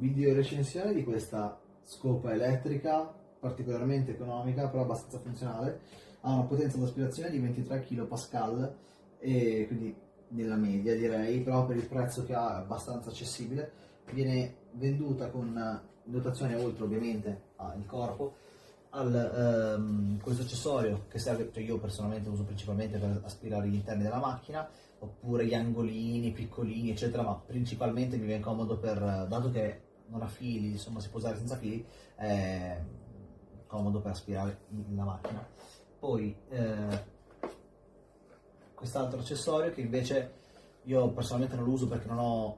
Video recensione di questa scopa elettrica particolarmente economica però abbastanza funzionale. Ha una potenza d'aspirazione di 23 kPa e quindi nella media direi, però per il prezzo che ha è abbastanza accessibile. Viene venduta con dotazione oltre ovviamente al corpo questo accessorio che serve, cioè io personalmente uso principalmente per aspirare gli interni della macchina oppure gli angolini piccolini eccetera, ma principalmente mi viene comodo dato che non ha fili, insomma si può usare senza fili, è comodo per aspirare la macchina. Poi quest'altro accessorio che invece io personalmente non lo uso perché non ho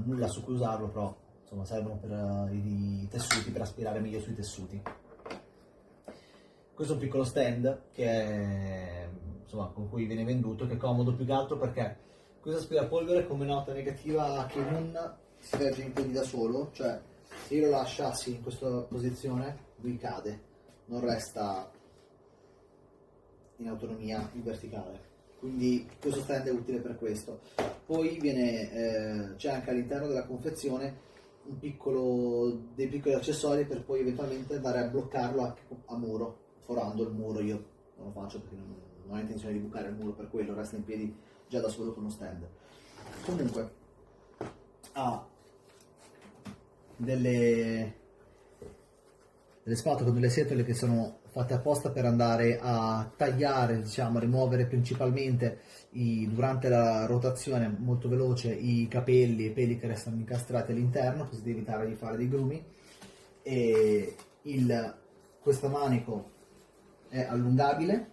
nulla su cui usarlo, però insomma servono per i tessuti, per aspirare meglio sui tessuti. Questo è un piccolo stand che è, insomma, con cui viene venduto, che è comodo più che altro perché questo aspirapolvere come nota negativa che non si regge in piedi da solo, cioè se io lo lasciassi in questa posizione lui cade, non resta in autonomia in verticale, quindi questo stand è utile per questo. Poi c'è anche all'interno della confezione dei piccoli accessori per poi eventualmente andare a bloccarlo a muro, forando il muro. Io non lo faccio perché non ho intenzione di bucare il muro, per quello resta in piedi già da solo con uno stand. Comunque ha delle spatole con delle setole che sono fatte apposta per andare a tagliare, diciamo, a rimuovere principalmente durante la rotazione molto veloce i capelli e peli che restano incastrati all'interno, così da evitare di fare dei grumi. E questo manico è allungabile,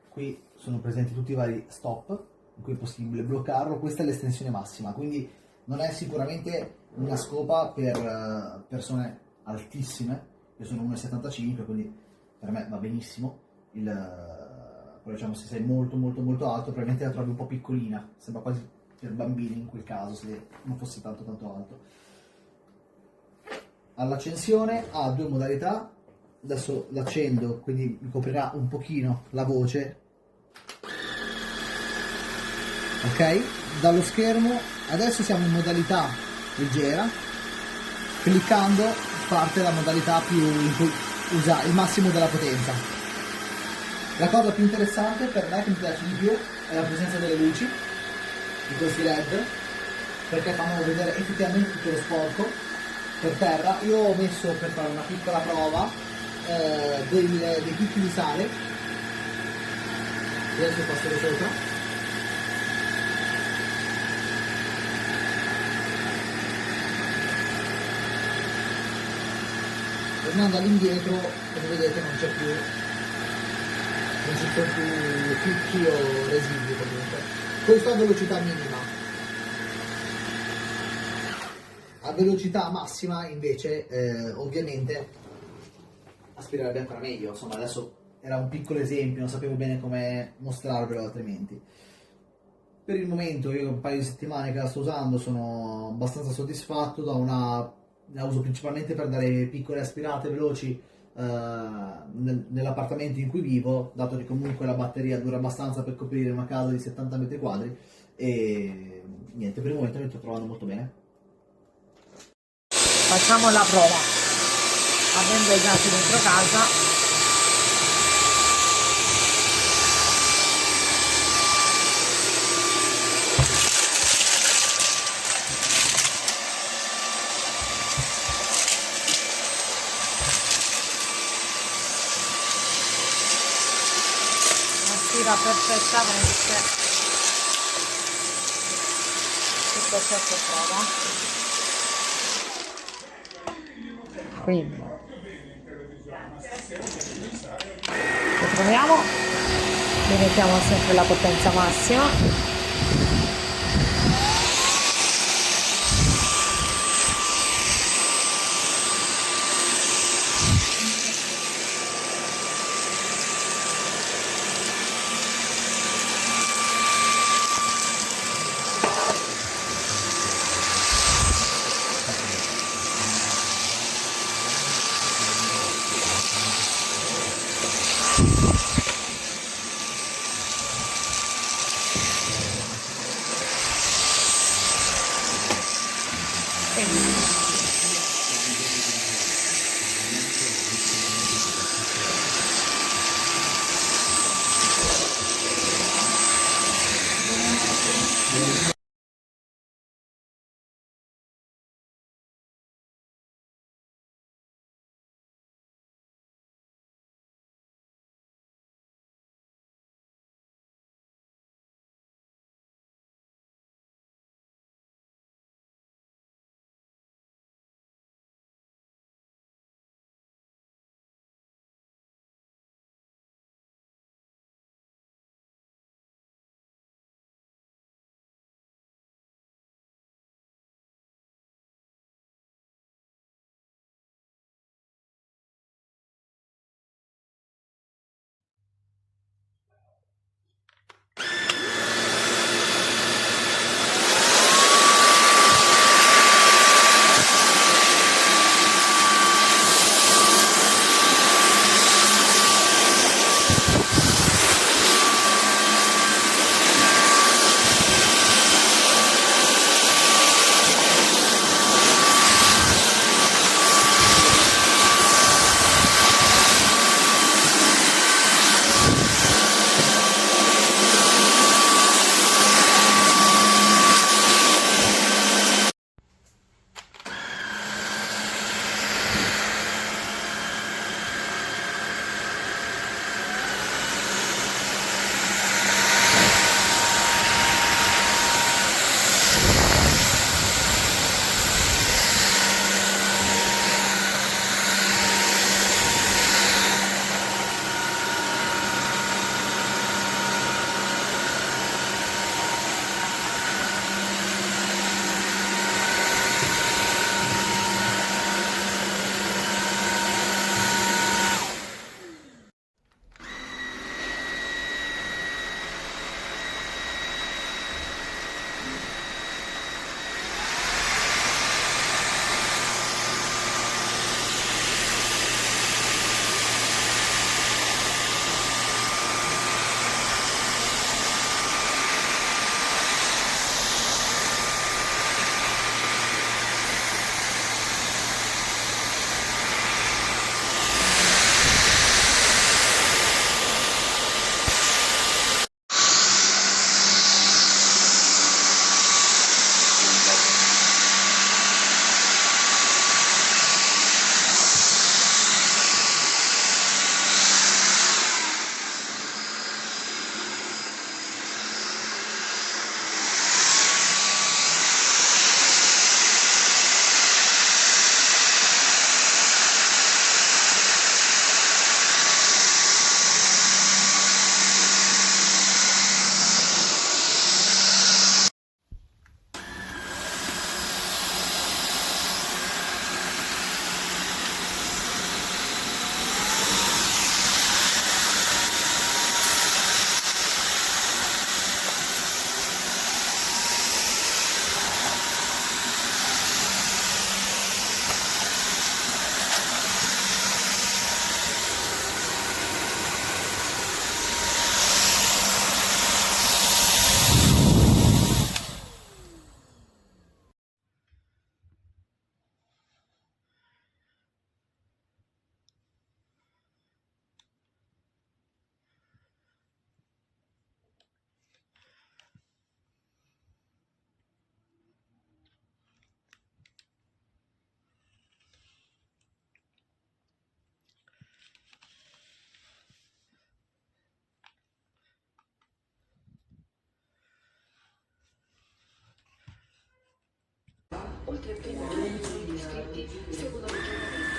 qui sono presenti tutti i vari stop in cui è possibile bloccarlo. Questa è l'estensione massima, quindi non è sicuramente una scopa per persone altissime. Io sono 1,75 quindi per me va benissimo. Poi diciamo se sei molto alto probabilmente la trovi un po' piccolina, sembra quasi per bambini in quel caso se non fosse tanto alto. All'accensione ha due modalità, adesso l'accendo quindi mi coprirà un pochino la voce, ok? Dallo schermo adesso siamo in modalità leggera, cliccando parte la modalità in cui usa il massimo della potenza. La cosa più interessante per me, che mi piace di più, è la presenza delle luci di questi LED, perché fanno vedere effettivamente tutto lo sporco per terra. Io ho messo, per fare una piccola prova, dei chicchi di sale, adesso passo sopra. Tornando all'indietro, come vedete non c'è più chicchi o residui comunque. Questo a velocità minima. A velocità massima invece ovviamente aspirerebbe ancora meglio. Insomma, adesso era un piccolo esempio, non sapevo bene come mostrarvelo altrimenti. Per il momento io un paio di settimane che la sto usando sono abbastanza soddisfatto. La uso principalmente per dare piccole aspirate veloci nell'appartamento in cui vivo, dato che comunque la batteria dura abbastanza per coprire una casa di 70 metri quadri. E niente, per il momento mi sto trovando molto bene. Facciamo la prova. Avendo i gatti dentro casa, aspira perfettamente tutto ciò che trova. Quindi lo proviamo, li mettiamo sempre la potenza massima. Oltre 21 milioni di iscritti seguono l'aggiornamento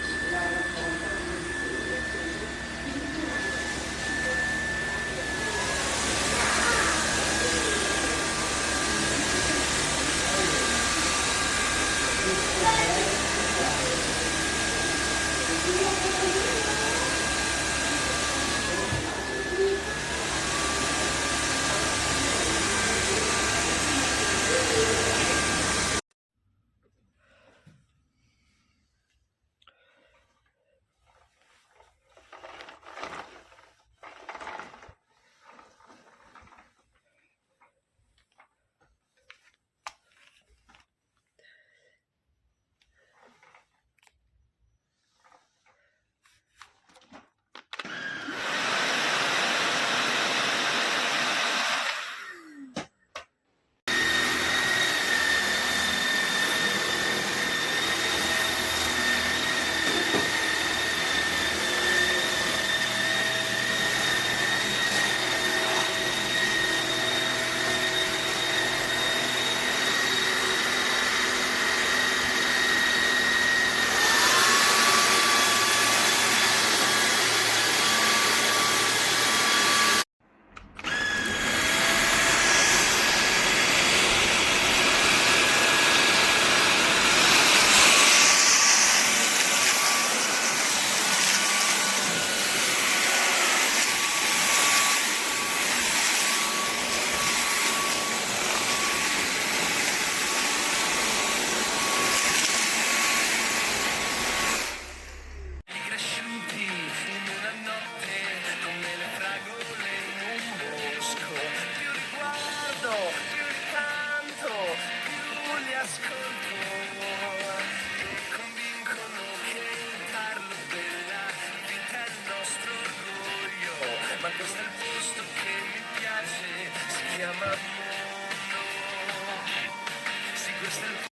ma questo è il posto che mi piace, si chiama mondo. Sì, questo è il